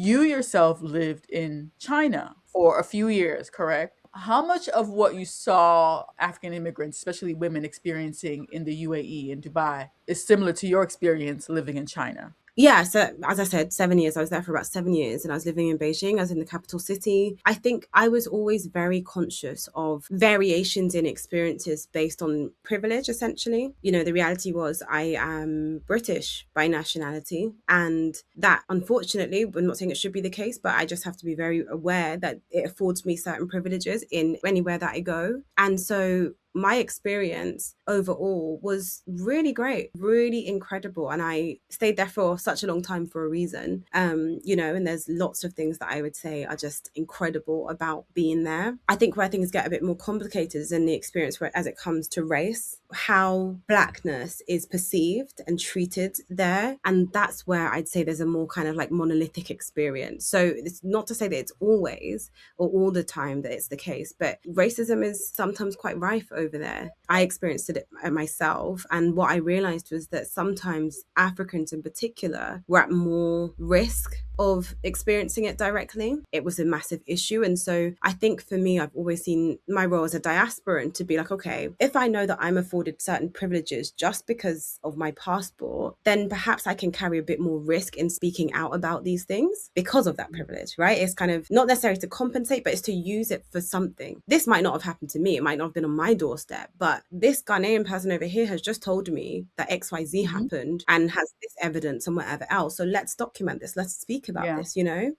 You yourself lived in China for a few years, correct? How much of what you saw African immigrants, especially women, experiencing in the UAE and Dubai is similar to your experience living in China? Yeah, so as I said, 7 years. I was there for about 7 years and I was living in Beijing. I was in the capital city. I think I was always very conscious of variations in experiences based on privilege, essentially. You know, the reality was I am British by nationality. And that, unfortunately, we're not saying it should be the case, but I just have to be very aware that it affords me certain privileges in anywhere that I go. And so my experience overall was really great, really incredible. And I stayed there for such a long time for a reason. You know, and there's lots of things that I would say are just incredible about being there. I think where things get a bit more complicated is in the experience where as it comes to race, how blackness is perceived and treated there. And that's where I'd say there's a more kind of like monolithic experience. So it's not to say that it's always or all the time that it's the case, but racism is sometimes quite rife over there. I experienced it myself. And what I realized was that sometimes Africans in particular were at more risk of experiencing it directly. It was a massive issue. And so I think for me, I've always seen my role as a diasporan to be like, okay, if I know that I'm afforded certain privileges just because of my passport, then perhaps I can carry a bit more risk in speaking out about these things because of that privilege, right? It's kind of not necessarily to compensate, but it's to use it for something. This might not have happened to me. It might not have been on my doorstep, but this Ghanaian person over here has just told me that XYZ Hmm. happened and has this evidence and whatever else. So let's document this. Let's speak about Yeah. this, you know?